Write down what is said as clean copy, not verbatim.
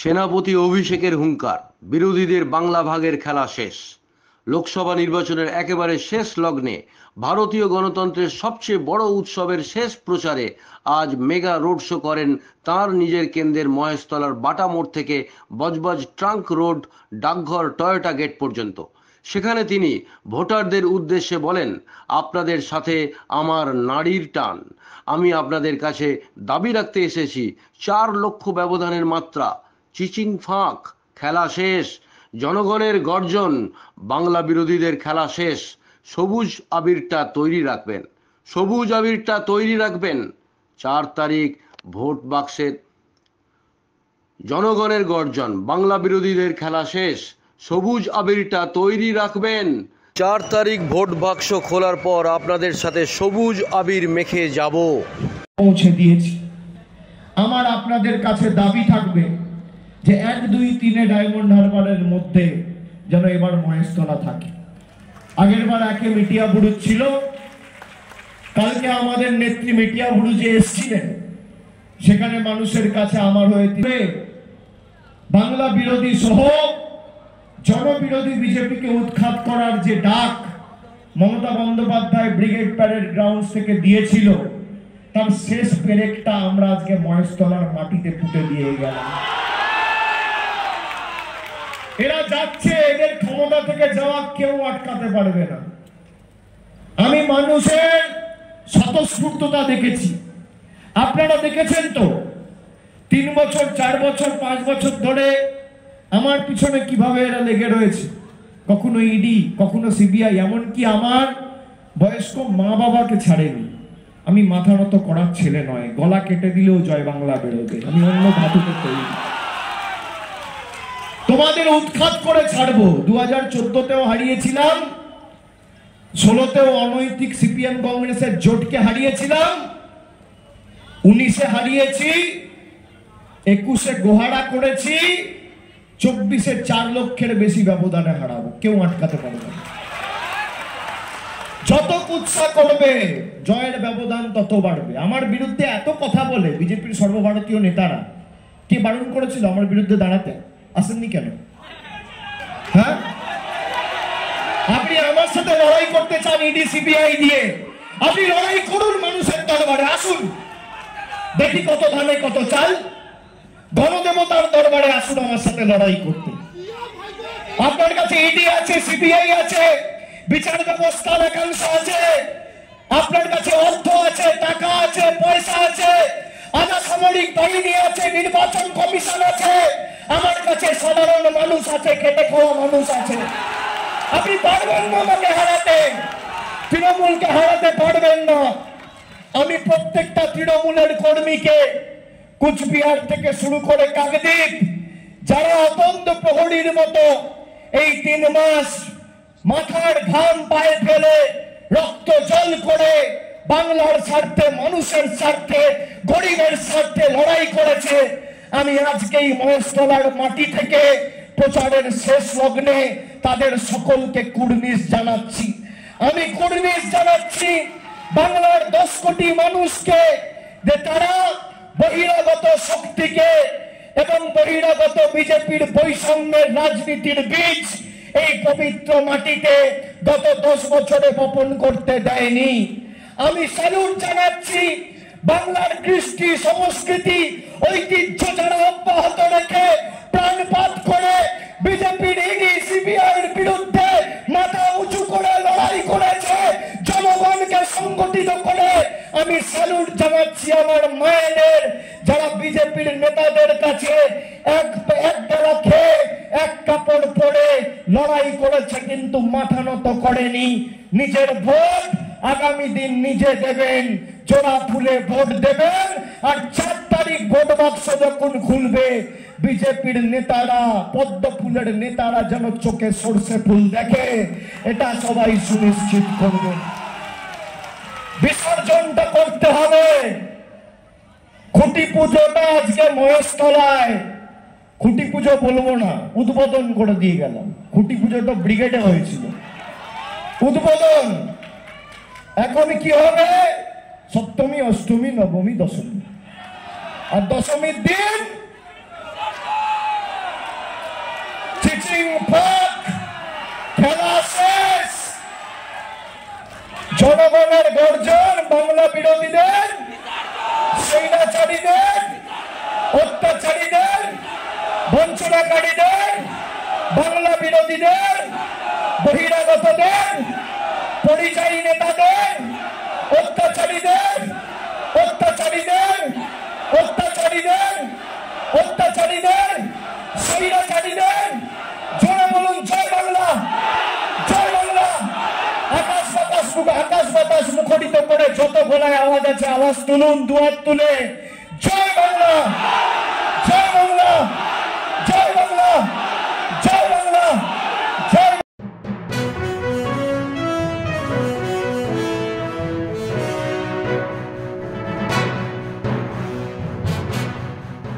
সেনাপতি অভিষেকের হুঙ্কার, বিরোধীদের বাংলা ভাগের খেলা শেষ। লোকসভা নির্বাচনের একেবারে শেষ লগ্নে ভারতীয় গণতন্ত্রের সবচেয়ে বড় উৎসবের শেষ প্রচারে আজ মেগা রোড শো করেন তাঁর নিজের কেন্দ্রের মহেশতলার বাটা মোড় থেকে বজবজ ট্রাঙ্ক রোড, ডাকঘর, টয়োটা গেট পর্যন্ত। সেখানে তিনি ভোটারদের উদ্দেশ্যে বলেন, আপনাদের সাথে আমার নাড়ির টান। আমি আপনাদের কাছে দাবি রাখতে এসেছি 4 লক্ষ ব্যবধানের মাত্রা। চিচিং ফাঁক, খেলা শেষ। জনগণের গর্জন, বাংলা বিরোধীদের খেলা শেষ। সবুজ আবিরটা তৈরি রাখবেন, সবুজ আবিরটা তৈরি রাখবেন। 4 তারিখ ভোট বাক্সের। জনগণের গর্জন, বাংলা বিরোধীদের খেলা শেষ। সবুজ আবিরটা তৈরি রাখবেন। 4 তারিখ ভোট বাক্স খোলার পর আপনাদের সাথে সবুজ আবির মেখে যাব। পৌঁছে দিয়েছি। আমার আপনাদের কাছে দাবি থাকবে যে 1, 2, 3 ডায়মন্ড হারবারের মধ্যে যেন এবার মহেশতলা থাকে। আগের বার একে মিটিয়া বুড়ুজ ছিল, কালকে আমাদের নেত্রী মিটিয়া বুড়ুজে এসেছিলেন। সেখানে মানুষের কাছে আমার হয়ে বাংলা বিরোধী সহ জনবিরোধী বিজেপিকে উৎখাত করার যে ডাক Mamata Bandyopadhyay brigade parade ground থেকে দিয়েছিল, তার শেষ পেরেকটা আমরা আজকে মহেশতলার মাটিতে পুঁতে দিয়ে গেলাম। এরা যাচ্ছে, এদের ক্ষমতা থেকে যাওয়া কেউ আটকাতে পারবে না। আমি মানুষের স্বতঃস্ফূর্ততা দেখেছি, আপনারা দেখেছেন তো। 3 বছর, 4 বছর, 5 বছর ধরে আমার পিছনে কিভাবে এরা লেগে রয়েছে। কখনো ইডি, কখনো সিবিআই, এমনকি আমার বয়স্ক মা বাবাকে ছাড়েনি। আমি মাথা নত করার ছেলে নয়, গলা কেটে দিলেও জয় বাংলা বেরোবে। আমি অন্য ধাতুতে তৈরি। তোমাদের উৎখাত করে ছাড়বো। 2014তেও হারিয়েছিলাম, 16তেও অনৈতিক সিপিএম কংগ্রেসের জোটকে হারিয়েছিলাম, 19-এ হারিয়েছি, 21-এ গোহারা করেছি, 24-এ 4 লক্ষের বেশি ব্যবধানে হারাবো। কেউ আটকাতে পারবে না। যত কুৎসা করবে জয়ের ব্যবধান তত বাড়বে। আমার বিরুদ্ধে এত কথা বলে বিজেপির সর্বভারতীয় নেতারা, কে বারণ করেছিল আমার বিরুদ্ধে দাঁড়াতে? আসেননি কেন? হ্যাঁ, আপনি আমার সাথে লড়াই করতে চান ইডি সিবিআই দিয়ে, আপনি লড়াই করুন মানুষের দরবারে। আসুন, দেখি কত ধানে কত চাল। গণদেবতার দরবারে আসুন আমার সাথে লড়াই করতে। আপনার কাছে ইডি আছে, সিবিআই আছে, বিচার ব্যবস্থার একাংশ আছে, আপনার কাছে অর্থ আছে, টাকা আছে, পয়সা আছে, আধা সামরিক বাহিনী আছে, নির্বাচন কমিশন আছে, আমার কাছে সাধারণ মানুষ আছে, খেটে খাওয়া মানুষ আছে। আপনি পারবেন না আমাকে হারাতে, তৃণমূলকে হারাতে পারবেন না। আমি প্রত্যেকটা তৃণমূলের কর্মীকে, কুচবিহার থেকে শুরু করে কাকদ্বীপ, যারা অতন্ত প্রহরীর মতো এই 3 মাস মাথার ঘাম পায়ে ফেলে রক্ত জল করে বাংলার স্বার্থে, মানুষের স্বার্থে, গরিবের স্বার্থে লড়াই করেছে, আমি আজকেই মহেশতলার মাটি থেকে প্রচারের শেষ লগ্নে তাদের সকলকে কুর্নিশ জানাচ্ছি। আমি কুর্নিশ জানাচ্ছি বাংলার 10 কোটি মানুষকে, যে তারা বহিরাগত শক্তিকে এবং বহিরাগত বিজেপির বৈষম্যের রাজনীতির বীজ এই পবিত্র মাটিতে গত 10 বছরে বপন করতে দেয়নি। আমি স্যালুট জানাচ্ছি বাংলার কৃষ্টি, সংস্কৃতি, ঐতিহ্য যারা অব্যাহত রেখে প্রাণপাত করে বিজেপির ইডি সিবিআইয়ের বিরুদ্ধে মাথা উঁচু করে লড়াই করেছে, জনগণকে সংগঠিত করে। আমি স্যালুট জানাচ্ছি আমার মায়েদের, যারা বিজেপির নেতাদের কাছে এক বেলা খেয়ে, এক কাপড় পরে লড়াই করেছে, কিন্তু মাথা নত করেনি। নিজের ভোট আগামী দিন নিজে দেবেন, জোড়া ফুলে ভোট দেবেন। আর 4 তারিখ ভোট বাক্স যখন খুলবে, বিজেপির নেতারা, পদ্ম ফুলের নেতারা যেন চোখে সরষে ফুল দেখে, এটা সবাই সুনিশ্চিত করবেন। বিসর্জনটা করতে হবে। খুঁটি পুজোটা আজকে মহেশতলায়, খুঁটি পুজো বলবো না, উদ্বোধন করে দিয়ে গেলাম। খুঁটি পুজোটা ব্রিগেডে হয়েছিল, উদ্বোধন। এখন কি হবে? সপ্তমী, অষ্টমী, নবমী, দশমী। আর দশমীর দিন পিচিং ফাঁক, খেলা শেষ। জনগণের গর্জন বাংলা বিরোধীদের, স্বৈরাচারীদের, অত্যাচারীদের, বঞ্চনাকারীদের, বাংলা বিরোধীদের, বহিরাগতদের, পরিযায়ী নেতাদের, অত্যাচারীদের, অত্যাচারীদের, অত্যাচারীদের, অত্যাচারীদের, স্বৈরাচারীদের। জোরে বলুন জয় বাংলা, জয় বাংলা। আকাশ বাতাস মুখরিত করে যত গলায় আওয়াজ আছে আওয়াজ তুলুন, দুহাত তুলে জয় বাংলা।